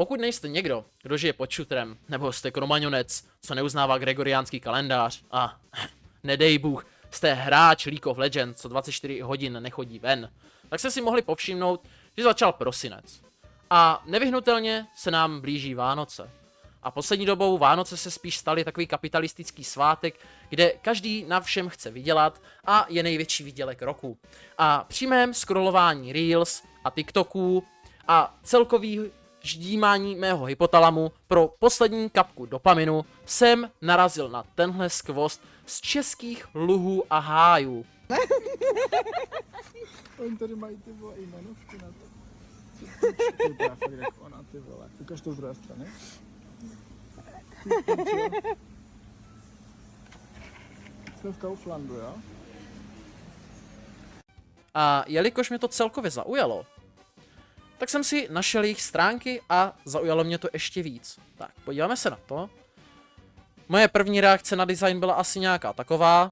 Pokud nejste někdo, kdo žije pod šutrem, nebo jste kromaňonec, co neuznává gregoriánský kalendář a nedej Bůh, jste hráč League of Legends, co 24 hodin nechodí ven, tak jste si mohli povšimnout, že začal prosinec. A nevyhnutelně se nám blíží Vánoce. A poslední dobou Vánoce se spíš staly takový kapitalistický svátek, kde každý na všem chce vydělat a je největší výdělek roku. A při mém scrollování Reels a TikToků a celkový ždímání mého hypotalamu pro poslední kapku dopaminu jsem narazil na tenhle skvost z českých luhů a hájů. Oni tady mají ty vole i jmenovky na to. Ty vypadá fakt jak ona, ty vole. Ukaž to z druhé strany. Jsme v Kauflandu, jo? A jelikož mě to celkově zaujalo, tak jsem si našel jejich stránky a zaujalo mě to ještě víc. Tak, podíváme se na to. Moje první reakce na design byla asi nějaká taková.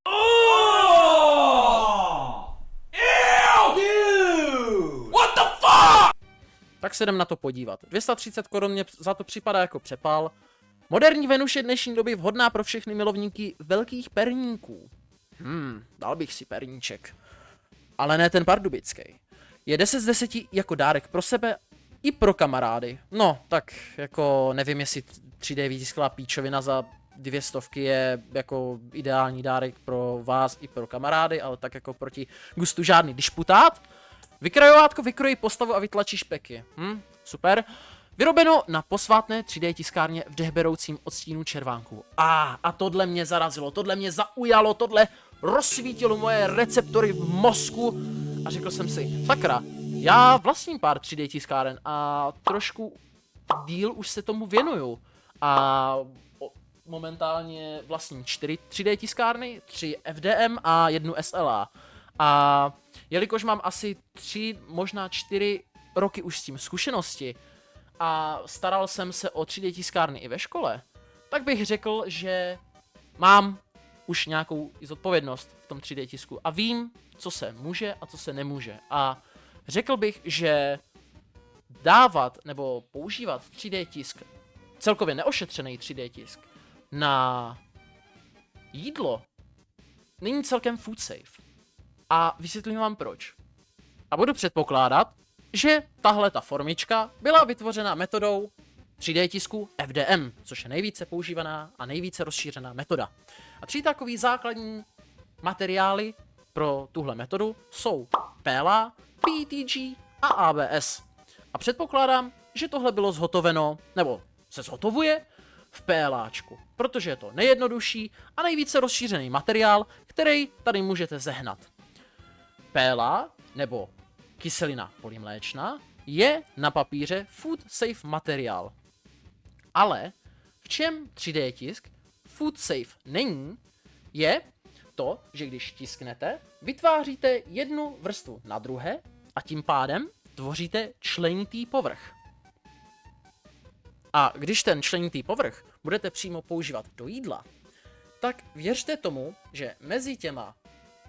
Tak se jdem na to podívat. 230 korun mě za to připadá jako přepal. Moderní Venuš je dnešní doby vhodná pro všechny milovníky velkých perníků. Dal bych si perníček. Ale ne ten pardubický. Je 10 z 10 jako dárek pro sebe i pro kamarády. No, tak jako nevím, jestli 3D vytisklá píčovina za 200 je jako ideální dárek pro vás i pro kamarády, ale tak jako proti gustu žádný disputát. Vykrajovátko vykrojí postavu a vytlačí špeky. Super. Vyrobeno na posvátné 3D tiskárně v dechberoucím odstínu červánku. A tohle mě zarazilo, tohle mě zaujalo, tohle rozsvítilo moje receptory v mozku a řekl jsem si, sakra, já vlastním pár 3D tiskáren a trošku díl už se tomu věnuju. A momentálně vlastním 4 3D tiskárny, 3 FDM a 1 SLA. A jelikož mám asi 3, možná 4 roky už s tím zkušenosti a staral jsem se o 3D tiskárny i ve škole, tak bych řekl, že mám už nějakou zodpovědnost v tom 3D tisku a vím, co se může a co se nemůže. A řekl bych, že dávat nebo používat 3D tisk, celkově neošetřený 3D tisk, na jídlo není celkem food safe. A vysvětlím vám proč. A budu předpokládat, že tahle ta formička byla vytvořena metodou 3D tisku FDM, což je nejvíce používaná a nejvíce rozšířená metoda. A 3 takový základní materiály pro tuhle metodu jsou PLA, PETG a ABS. A předpokládám, že tohle bylo zhotoveno, nebo se zhotovuje v PLAčku, protože je to nejjednodušší a nejvíce rozšířený materiál, který tady můžete zehnat. PLA, nebo kyselina polymléčná, je na papíře food safe materiál. Ale v čem 3D tisk food safe není, je to, že když tisknete, vytváříte jednu vrstvu na druhé a tím pádem tvoříte členitý povrch. A když ten členitý povrch budete přímo používat do jídla, tak věřte tomu, že mezi těma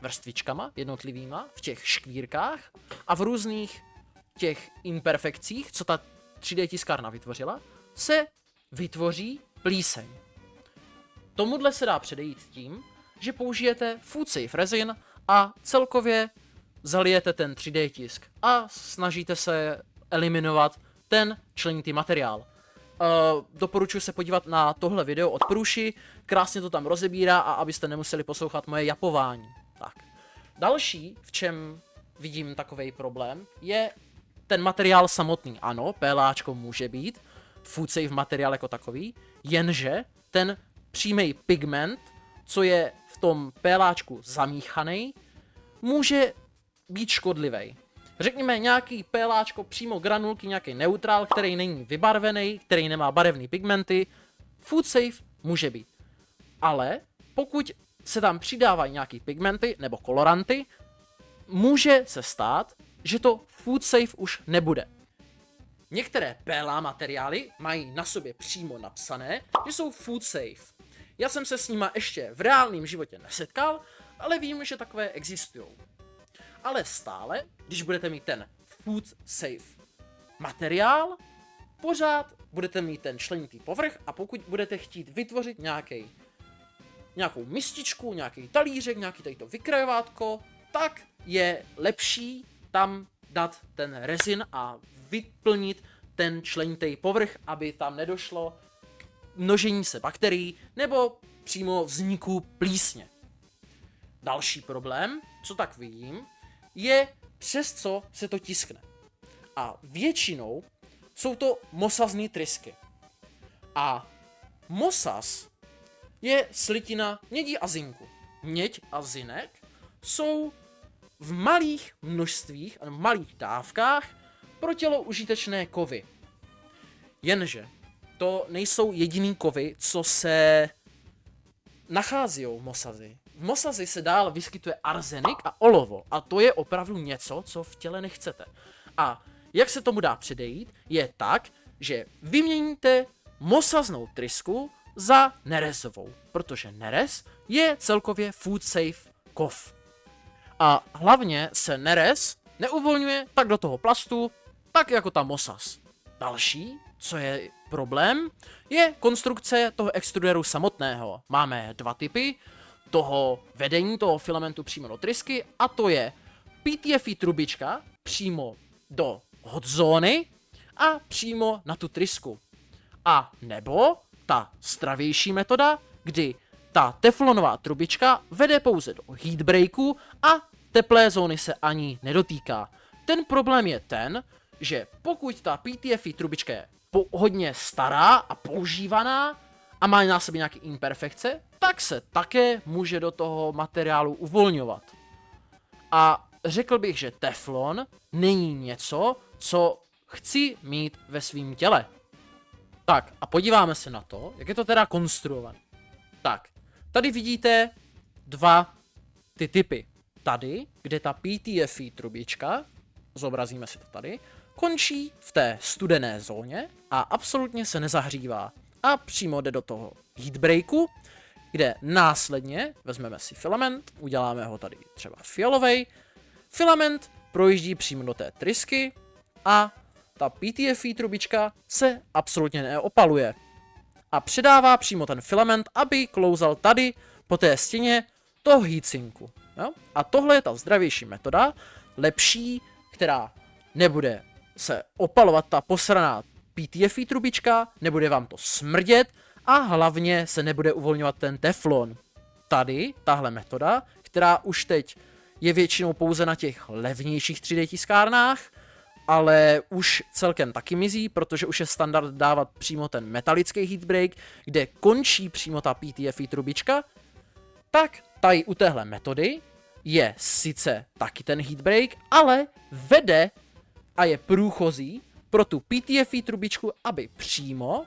vrstvičkama jednotlivýma v těch škvírkách a v různých těch imperfekcích, co ta 3D tiskárna vytvořila, se vytvoří plíseň. Tomuhle se dá předejít tím, že použijete food safe resin a celkově zalijete ten 3D tisk a snažíte se eliminovat ten členitý materiál. Doporučuji se podívat na tohle video od Průši, krásně to tam rozebírá a abyste nemuseli poslouchat moje japování. Tak. Další, v čem vidím takovej problém, je ten materiál samotný. Ano, PLAčko může být food safe materiál jako takový, jenže ten přímý pigment, co je v tom PLAčku zamíchaný, může být škodlivý. Řekněme nějaký PLAčko, přímo granulky, nějaký neutrál, který není vybarvený, který nemá barevné pigmenty, food safe může být. Ale pokud se tam přidávají nějaký pigmenty nebo koloranty, může se stát, že to food safe už nebude. Některé PLA materiály mají na sobě přímo napsané, že jsou food safe. Já jsem se s nima ještě v reálném životě nesetkal, ale vím, že takové existují. Ale stále, když budete mít ten food safe materiál, pořád budete mít ten členitý povrch a pokud budete chtít vytvořit nějakou mističku, nějaký talířek, nějaký tady to vykrajovátko, tak je lepší tam dát ten rezin a vyplnit ten členitý povrch, aby tam nedošlo k množení se bakterií nebo přímo vzniku plísně. Další problém, co tak vidím, je přes co se to tiskne. A většinou jsou to mosazní trysky. A mosaz je slitina mědi a zinku. Měď a zinek jsou v malých množstvích a v malých dávkách pro tělo užitečné kovy. Jenže to nejsou jediný kovy, co se nachází v mosazi. V mosazi se dál vyskytuje arzenik a olovo a to je opravdu něco, co v těle nechcete. A jak se tomu dá předejít, je tak, že vyměníte mosaznou trysku za nerezovou, protože nerez je celkově food safe kov. A hlavně se nerez neuvolňuje tak do toho plastu, tak jako ta mosaz. Další, co je problém, je konstrukce toho extruderu samotného. Máme dva typy toho vedení, toho filamentu přímo do trysky a to je PTFE trubička přímo do hot zóny a přímo na tu trysku. A nebo ta zdravější metoda, kdy ta teflonová trubička vede pouze do heatbreaku a teplé zóny se ani nedotýká. Ten problém je ten, že pokud ta PTFE trubička je hodně stará a používaná a má na sobě nějaké imperfekce, tak se také může do toho materiálu uvolňovat. A řekl bych, že teflon není něco, co chci mít ve svém těle. Tak a podíváme se na to, jak je to teda konstruované. Tak, tady vidíte dva ty typy. Tady, kde ta PTFE trubička, zobrazíme si to tady, končí v té studené zóně a absolutně se nezahřívá. A přímo jde do toho heatbreaku, kde následně vezmeme si filament, uděláme ho tady třeba fialovej. Filament projíždí přímo do té trysky a ta PTFE trubička se absolutně neopaluje. A předává přímo ten filament, aby klouzal tady po té stěně toho heatsinku. Jo? A tohle je ta zdravější metoda, lepší, která nebude se opalovat ta posraná PTFE trubička, nebude vám to smrdět a hlavně se nebude uvolňovat ten teflon. Tady, tahle metoda, která už teď je většinou pouze na těch levnějších 3D tiskárnách, ale už celkem taky mizí, protože už je standard dávat přímo ten metalický heatbreak, kde končí přímo ta PTFE trubička, tak tady u téhle metody je sice taky ten heatbreak, ale vede a je průchozí pro tu PTFE trubičku, aby přímo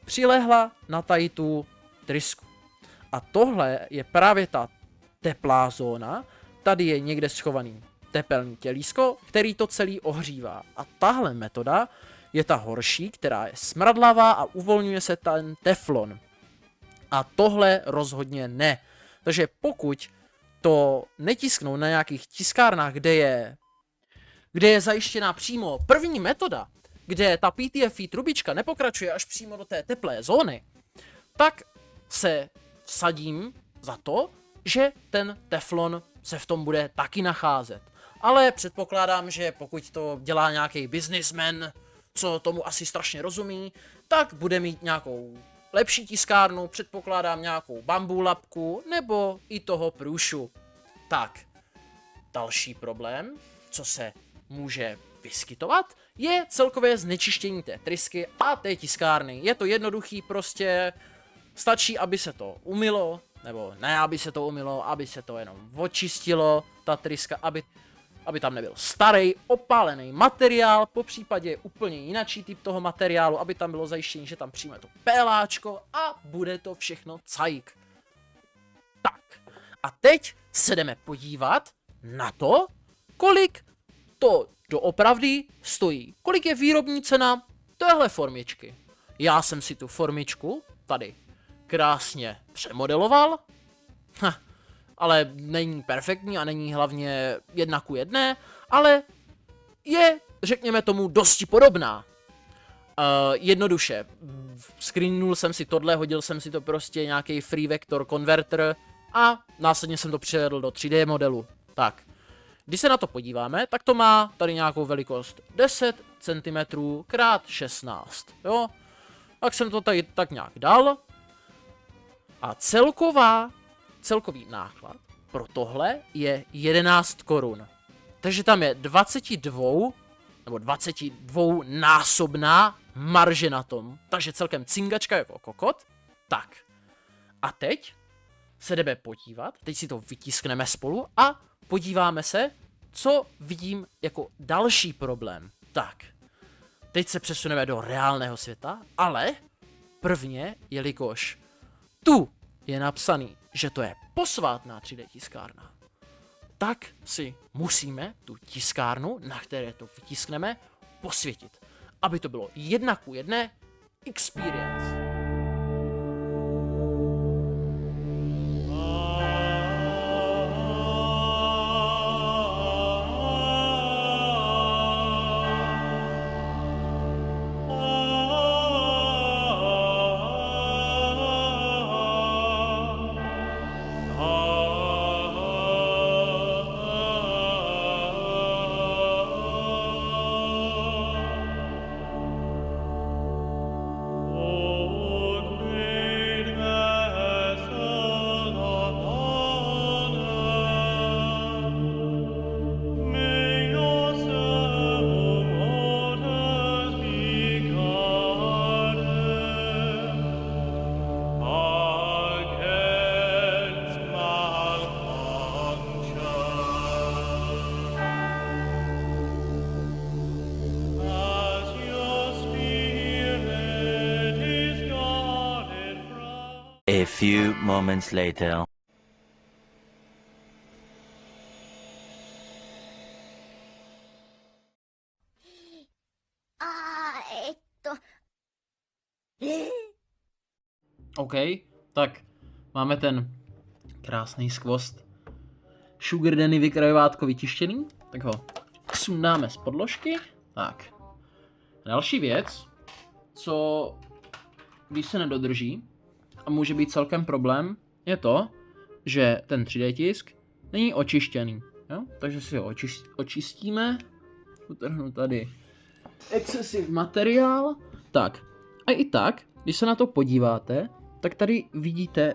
přilehla na tady tu trysku. A tohle je právě ta teplá zóna, tady je někde schovaný tepelný tělísko, který to celý ohřívá. A tahle metoda je ta horší, která je smradlavá a uvolňuje se ten teflon. A tohle rozhodně ne. Takže pokud to netisknou na nějakých tiskárnách, kde je zajištěná přímo první metoda, kde ta PTFE trubička nepokračuje až přímo do té teplé zóny, tak se vsadím za to, že ten teflon se v tom bude taky nacházet. Ale předpokládám, že pokud to dělá nějaký businessman, co tomu asi strašně rozumí, tak bude mít nějakou lepší tiskárnu, předpokládám nějakou bamboo labku nebo i toho průšu. Tak, další problém, co se může vyskytovat, je celkové znečištění té trysky a té tiskárny. Je to jednoduchý, prostě stačí, aby se to umylo, nebo ne, aby se to umylo, aby se to jenom očistilo, ta tryska, aby tam nebyl starý, opálený materiál, po případě úplně jinačí typ toho materiálu, aby tam bylo zajištění, že tam přijme to péláčko a bude to všechno cajk. Tak, a teď se jdeme podívat na to, kolik to doopravdy stojí. Kolik je výrobní cena téhle formičky. Já jsem si tu formičku tady krásně přemodeloval, ale není perfektní a není hlavně 1:1, ale je, řekněme tomu, dosti podobná. Jednoduše, screenul jsem si tohle, hodil jsem si to prostě nějaký free vector converter a následně jsem to převedl do 3D modelu. Tak, když se na to podíváme, tak to má tady nějakou velikost 10 cm x 16, jo? Tak jsem to tady tak nějak dal a celkový náklad pro tohle je 11 korun. Takže tam je 22 násobná marže na tom. Takže celkem cingačka jako kokot. Tak. A teď se jdeme podívat, teď si to vytiskneme spolu a podíváme se, co vidím jako další problém. Tak. Teď se přesuneme do reálného světa, ale prvně, jelikož tu je napsaný, že to je posvátná 3D tiskárna, tak si musíme tu tiskárnu, na které to vytiskneme, posvětit, aby to bylo 1:1 experience. A few moments later. OK, tak máme ten krásný skvost Sugar Danny vykrajovátko vytištěný, tak ho sundáme z podložky. Tak. Další věc, co když se nedodrží a může být celkem problém, je to, že ten 3D tisk není očištěný. Jo? Takže si ho očistíme. Utrhnu tady excessive materiál. Tak. A i tak, když se na to podíváte, tak tady vidíte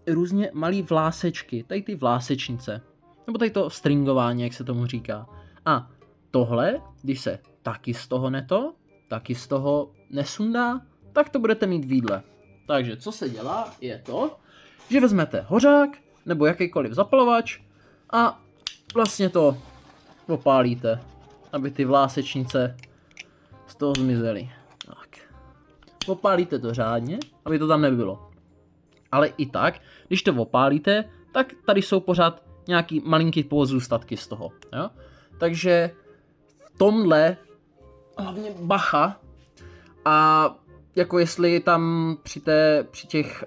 různě malý vlásečky, tady ty vlásečnice. Nebo tady to stringování, jak se tomu říká. A tohle, když se taky z toho nesundá, tak to budete mít výdle. Takže co se dělá, je to, že vezmete hořák nebo jakýkoliv zapalovač a vlastně to opálíte, aby ty vlásečnice z toho zmizely. Tak. Opálíte to řádně, aby to tam nebylo. Ale i tak, když to opálíte, tak tady jsou pořád nějaký malinký pozůstatky z toho. Jo? Takže v tomhle hlavně bacha a jako jestli tam při těch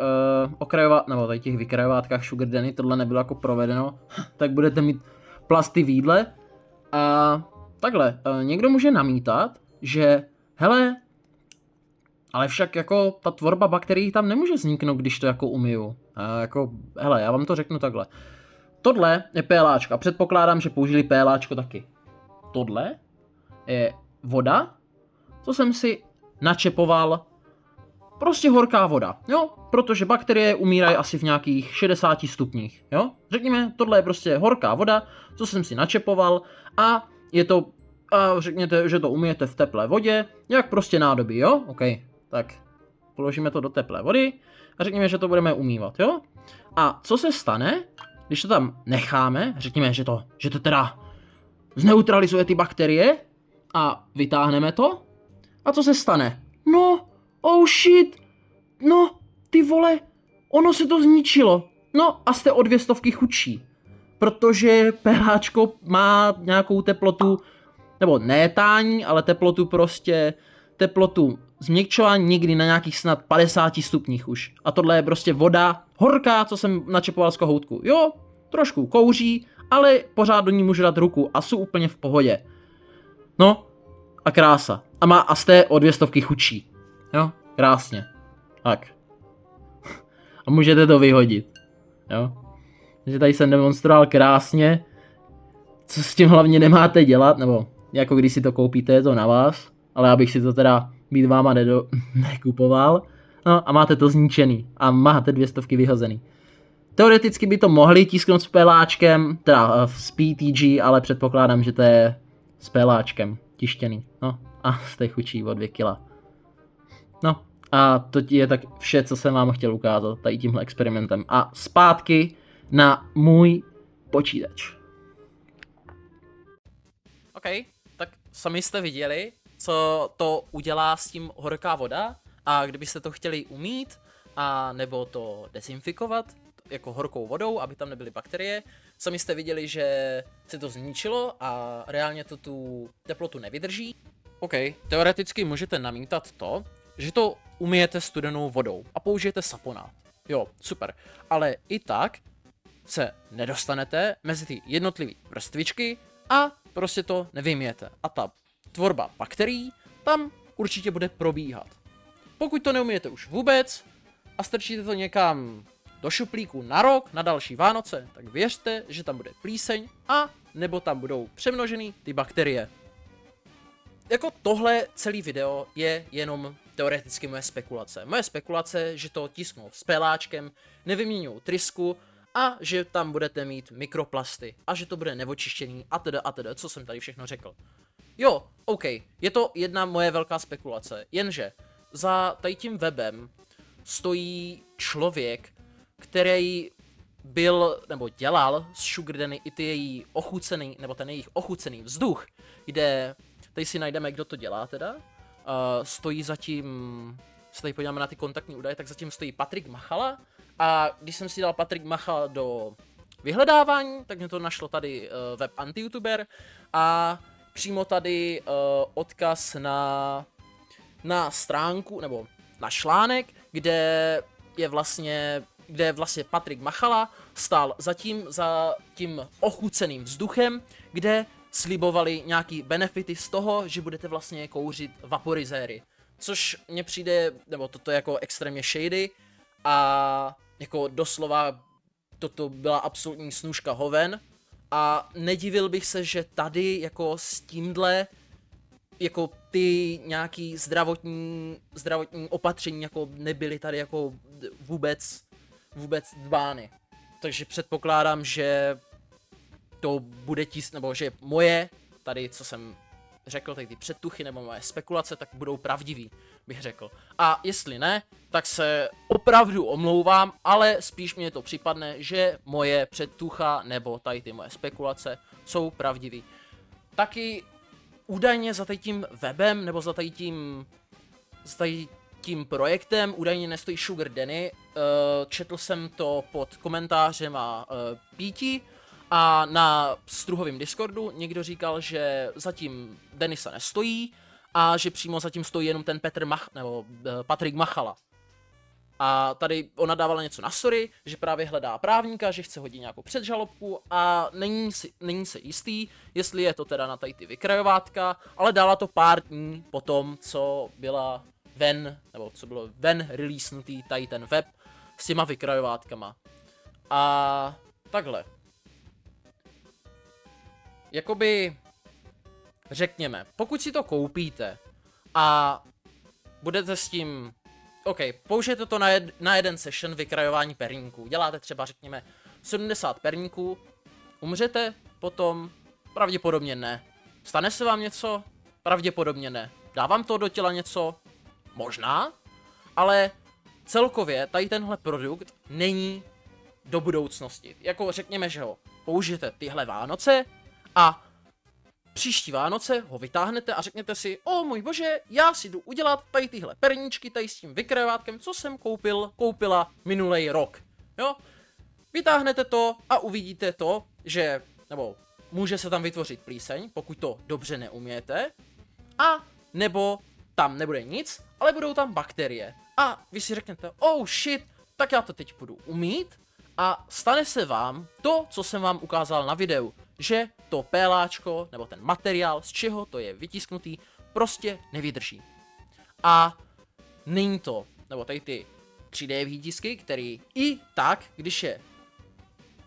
nebo tady těch vykrajovátkách Sugar Danny tohle nebylo jako provedeno, tak budete mít plasty v jídle. A takhle, někdo může namítat, že hele, ale však jako ta tvorba bakterií tam nemůže vzniknout, když to jako umyju. Jako, hele, já vám to řeknu takhle. Tohle je PLAčko a předpokládám, že použili PLAčko taky. Tohle je voda, co jsem si načepoval, prostě horká voda, jo, protože bakterie umírají asi v nějakých 60 stupních, jo. Řekněme, tohle je prostě horká voda, co jsem si načepoval a je to, a řekněte, že to umyjete v teplé vodě, jak prostě nádobí, jo, OK, tak položíme to do teplé vody a řekněme, že to budeme umývat, jo. A co se stane, když to tam necháme, řekněme, že to teda zneutralizuje ty bakterie a vytáhneme to, a co se stane? No, oh shit, no, ty vole, ono se to zničilo. No a jste o 200 chudší, protože pHčko má nějakou teplotu, nebo ne tání, ale teplotu změkčování někdy na nějakých snad 50 stupních už. A tohle je prostě voda horká, co jsem načepoval z kohoutku. Jo, trošku kouří, ale pořád do ní můžu dát ruku a jsou úplně v pohodě. No, a krása. A jste o 200 chudší. Jo, krásně. Tak. A můžete to vyhodit. Jo. Takže tady jsem demonstroval krásně, co s tím hlavně nemáte dělat, nebo jako když si to koupíte, je to na vás, ale abych si to teda být váma nekupoval. No a máte to zničený a máte 200 vyhozený. Teoreticky by to mohli tisknout s peláčkem, teda s PTG, ale předpokládám, že to je s peláčkem tištěný. No a jste chučí o 2 kila. No a to je tak vše, co jsem vám chtěl ukázat tady tímhle experimentem. A zpátky na můj počítač. OK, tak sami jste viděli, co to udělá s tím horká voda, a kdybyste to chtěli umít, a nebo to dezinfikovat jako horkou vodou, aby tam nebyly bakterie, sami jste viděli, že se to zničilo a reálně to tu teplotu nevydrží. OK, teoreticky můžete namítat to, že to umyjete studenou vodou a použijete saponát. Jo, super, ale i tak se nedostanete mezi ty jednotlivé vrstvičky a prostě to nevymijete. A ta tvorba bakterií tam určitě bude probíhat. Pokud to neumíte už vůbec a strčíte to někam do šuplíku na rok, na další Vánoce, tak věřte, že tam bude plíseň a nebo tam budou přemnožený ty bakterie. Jako tohle celý video je jenom teoreticky moje spekulace. Moje spekulace, že to tisknou s peláčkem, nevyměňují trysku a že tam budete mít mikroplasty a že to bude neočištěný a teda, co jsem tady všechno řekl. Jo, OK, je to jedna moje velká spekulace, jenže za tady tím webem stojí člověk, který byl, nebo dělal z Sugar Danny i ty její ochucený, nebo ten jejich ochucený vzduch, kde, tady si najdeme, kdo to dělá teda, stojí zatím, se tady podíváme na ty kontaktní údaje, tak zatím stojí Patrik Machala, a když jsem si dal Patrik Machala do vyhledávání, tak mě to našlo tady web Anti-YouTuber a přímo tady odkaz na stránku, nebo na článek, kde vlastně Patrik Machala stál za tím ochuceným vzduchem, kde slibovali nějaký benefity z toho, že budete vlastně kouřit vaporizéry. Což mně přijde, nebo toto je jako extrémně shady a jako doslova toto byla absolutní snůška hoven a nedivil bych se, že tady jako s tímhle jako ty nějaký zdravotní opatření jako nebyly tady jako vůbec dbány. Takže předpokládám, že to bude nebo že moje, tady co jsem řekl, tady ty předtuchy nebo moje spekulace, tak budou pravdivý, bych řekl. A jestli ne, tak se opravdu omlouvám, ale spíš mě to připadne, že moje předtucha nebo tady ty moje spekulace jsou pravdivý. Taky údajně za tím webem nebo za tím projektem údajně nestojí Sugar Danny. Četl jsem to pod komentářem a Píti a na Struhovým Discordu někdo říkal, že zatím Denisa nestojí a že přímo zatím stojí jenom ten Patrik Machala. A tady ona dávala něco na story, že právě hledá právníka, že chce hodit nějakou předžalobku a není si jistý, jestli je to teda na tady ty vykrajovátka, ale dala to pár dní po tom, co bylo ven releasenutý tady ten web s těma vykrajovátkama. A takhle. Jakoby, řekněme, pokud si to koupíte a budete s tím, OK, použijete to na jeden session vykrajování perníků. Děláte třeba, řekněme, 70 perníků, umřete potom? Pravděpodobně ne. Stane se vám něco? Pravděpodobně ne. Dávám to do těla něco? Možná, ale celkově tady tenhle produkt není do budoucnosti. Jako řekněme, že ho použijete tyhle Vánoce a příští Vánoce ho vytáhnete a řeknete si, o můj bože, já si jdu udělat tady tyhle perníčky tady s tím vykrajovátkem, co jsem koupila minulý rok. Jo? Vytáhnete to a uvidíte to, že, nebo může se tam vytvořit plíseň, pokud to dobře neumějete, a nebo tam nebude nic, ale budou tam bakterie. A vy si řeknete, oh shit, tak já to teď budu umít a stane se vám to, co jsem vám ukázal na videu, že to péláčko, nebo ten materiál, z čeho to je vytisknutý, prostě nevydrží. A není to, nebo tady ty 3D výtisky, který i tak, když je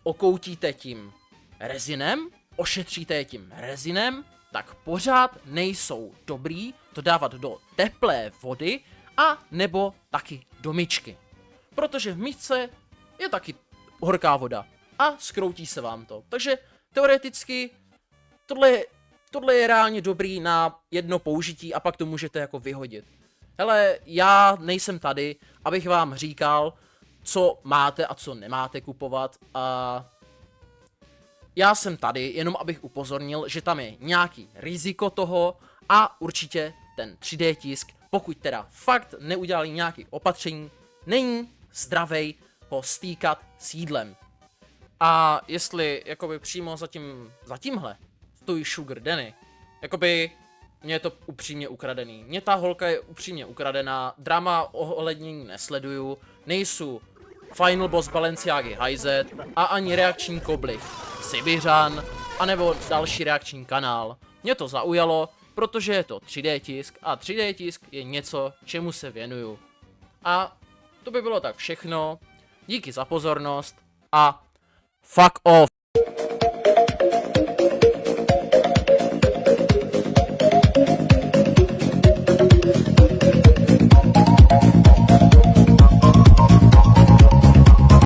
okoutíte tím rezinem, ošetříte je tím rezinem, tak pořád nejsou dobrý to dávat do teplé vody a nebo taky do myčky. Protože v myčce je taky horká voda a skroutí se vám to. Takže teoreticky tohle je reálně dobrý na jedno použití a pak to můžete jako vyhodit. Hele, já nejsem tady, abych vám říkal, co máte a co nemáte kupovat a já jsem tady jenom abych upozornil, že tam je nějaký riziko toho a určitě ten 3D tisk, pokud teda fakt neudělali nějaké opatření, není zdravej ho stýkat s jídlem. A jestli jakoby přímo za tímhle stojí Sugar Danny, jakoby mně je to upřímně ukradený. Mně ta holka je upřímně ukradená, drama ohlednění nesleduju, nejsou Final Boss Balenciágy Hajzet a ani reakční kobly Sibiřan, anebo další reakční kanál. Mě to zaujalo, protože je to 3D tisk a 3D tisk je něco, čemu se věnuju. A to by bylo tak všechno, díky za pozornost a fuck off.